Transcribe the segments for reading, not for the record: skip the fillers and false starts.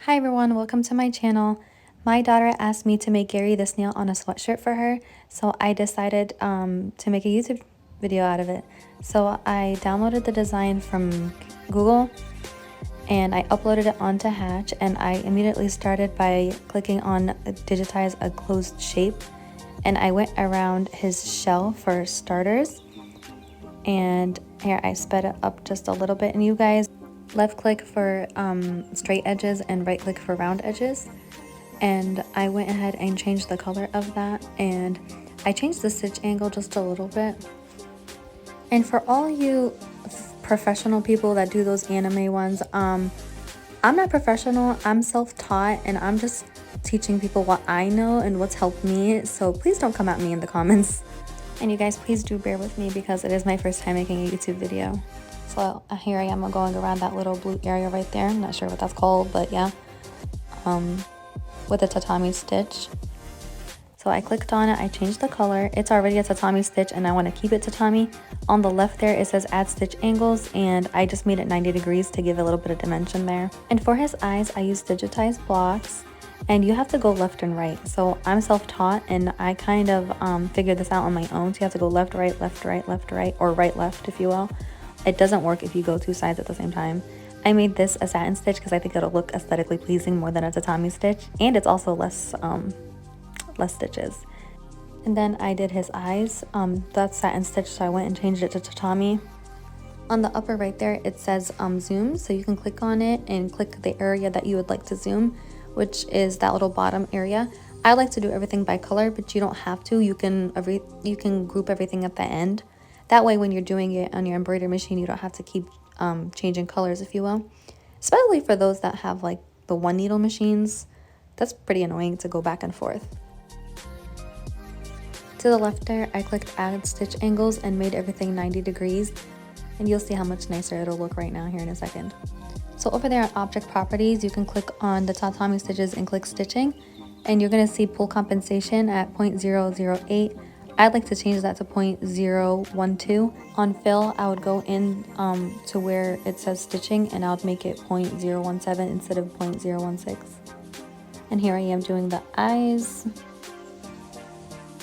Hi everyone, welcome to my channel. My daughter asked me to make Gary the Snail on a sweatshirt for her, so I decided to make a YouTube video out of it. So I downloaded the design from Google and I uploaded it onto Hatch, and I immediately started by clicking on digitize a closed shape, and I went around his shell for starters. And here I sped it up just a little bit, and you guys left click for straight edges and right click for round edges, and I went ahead and changed the color of that, and I changed the stitch angle just a little bit. And for all you professional people that do those anime ones, I'm not professional, I'm self-taught, and I'm just teaching people what I know and what's helped me, so please don't come at me in the comments. And you guys, please do bear with me because it is my first time making a YouTube video. So here I am going around that little blue area right there. I'm not sure what that's called, but yeah. With a tatami stitch. So I clicked on it, I changed the color. It's already a tatami stitch and I want to keep it tatami. On the left there, it says add stitch angles, and I just made it 90 degrees to give a little bit of dimension there. And for his eyes, I used digitized blocks. And you have to go left and right. So I'm self-taught and I kind of figured this out on my own. So you have to go left, right, left, right, left, right, or right, left, if you will. It doesn't work if you go two sides at the same time. I made this a satin stitch because I think it'll look aesthetically pleasing more than a tatami stitch. And it's also less stitches. And then I did his eyes. That's satin stitch, so I went and changed it to tatami. On the upper right there, it says zoom. So you can click on it and click the area that you would like to zoom, which is that little bottom area. I like to do everything by color, but you don't have to. You can group everything at the end. That way when you're doing it on your embroidery machine, you don't have to keep changing colors, if you will. Especially for those that have like the one needle machines. That's pretty annoying to go back and forth. To the left there, I clicked add stitch angles and made everything 90 degrees. And you'll see how much nicer it'll look right now here in a second. So over there on object properties, you can click on the tatami stitches and click stitching, and you're going to see pull compensation at 0.008. I'd like to change that to 0.012. On fill, I would go in to where it says stitching, and I would make it 0.017 instead of 0.016. And here I am doing the eyes.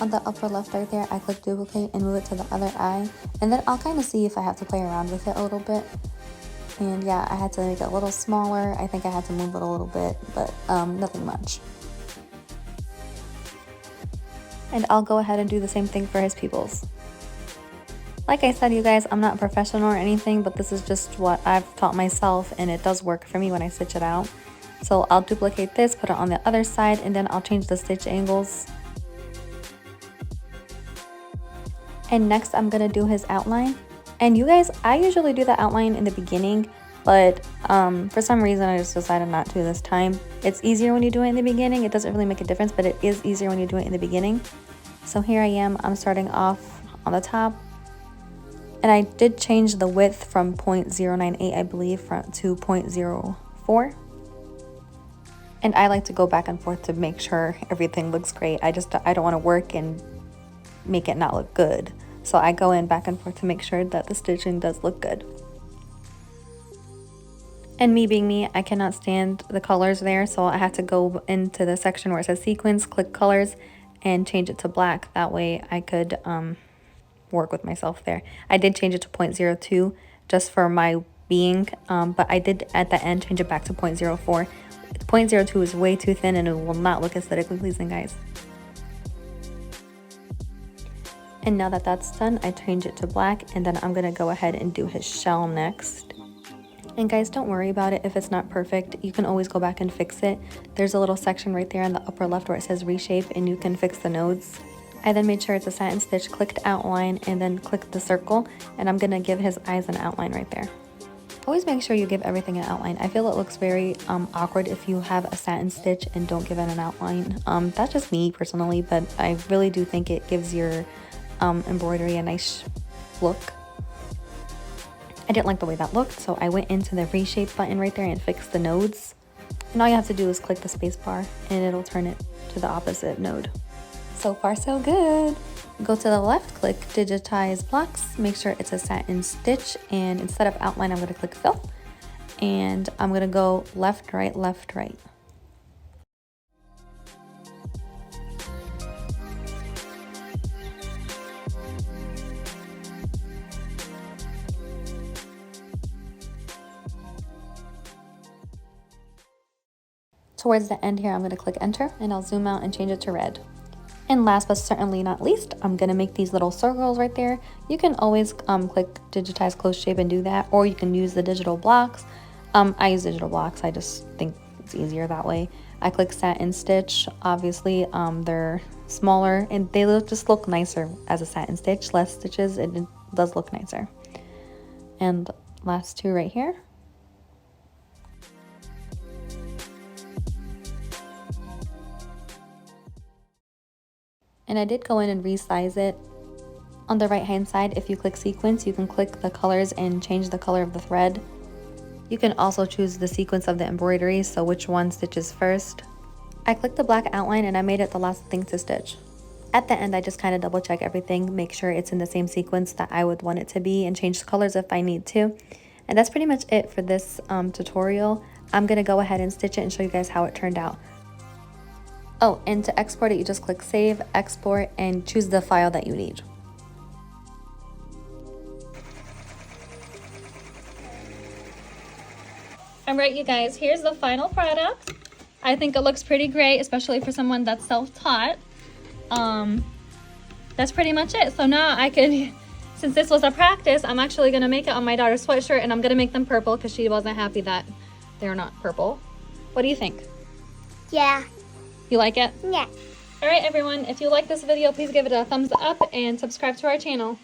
On the upper left right there, I click duplicate and move it to the other eye, and then I'll kind of see if I have to play around with it a little bit. And yeah, I had to make it a little smaller. I think I had to move it a little bit, but nothing much. And I'll go ahead and do the same thing for his pupils. Like I said, you guys, I'm not a professional or anything, but this is just what I've taught myself, and it does work for me when I stitch it out. So I'll duplicate this, put it on the other side, and then I'll change the stitch angles. And next I'm gonna do his outline. And you guys, I usually do the outline in the beginning, but for some reason I just decided not to this time. It's easier when you do it in the beginning. It doesn't really make a difference, but it is easier when you do it in the beginning. So here I am, I'm starting off on the top. And I did change the width from 0.098, I believe, to 0.04. And I like to go back and forth to make sure everything looks great. I don't want to work and make it not look good. So I go in back and forth to make sure that the stitching does look good. And me being me, I cannot stand the colors there, so I have to go into the section where it says sequence, click colors, and change it to black. That way I could work with myself there. I did change it to 0.02 just for my being, but I did at the end change it back to 0.04. 0.02 is way too thin and it will not look aesthetically pleasing, guys. And now that that's done, I change it to black, and then I'm gonna go ahead and do his shell next. And guys, don't worry about it if it's not perfect. You can always go back and fix it. There's a little section right there in the upper left where it says reshape, and you can fix the nodes. I then made sure it's a satin stitch, clicked outline, and then clicked the circle, and I'm gonna give his eyes an outline right there. Always make sure you give everything an outline. I feel it looks very awkward if you have a satin stitch and don't give it an outline. That's just me personally, but I really do think it gives your embroidery a nice look. I didn't like the way that looked, so I went into the reshape button right there and fixed the nodes. And all you have to do is click the space bar and it'll turn it to the opposite node. So far so good. Go to the left, click digitize blocks, make sure it's a satin stitch, and instead of outline I'm going to click fill, and I'm going to go left, right, left, right. Towards the end here, I'm going to click enter and I'll zoom out and change it to red. And last but certainly not least, I'm going to make these little circles right there. You can always click digitize close shape and do that, or you can use the digital blocks. I use digital blocks. I just think it's easier that way. I click satin stitch. Obviously, they're smaller and they just look nicer as a satin stitch. Less stitches, it does look nicer. And last two right here. And I did go in and resize it. On the right hand side, if you click sequence, you can click the colors and change the color of the thread. You can also choose the sequence of the embroidery, so which one stitches first. I clicked the black outline and I made it the last thing to stitch. At the end, I just kind of double check everything, make sure it's in the same sequence that I would want it to be, and change the colors if I need to. And that's pretty much it for this tutorial. I'm going to go ahead and stitch it and show you guys how it turned out. Oh, and to export it, you just click save, export, and choose the file that you need. All right, you guys, here's the final product. I think it looks pretty great, especially for someone that's self-taught. That's pretty much it. So now I could, since this was a practice, I'm actually gonna make it on my daughter's sweatshirt, and I'm gonna make them purple because she wasn't happy that they're not purple. What do you think? Yeah. You like it? Yeah. All right, everyone, if you like this video, please give it a thumbs up and subscribe to our channel.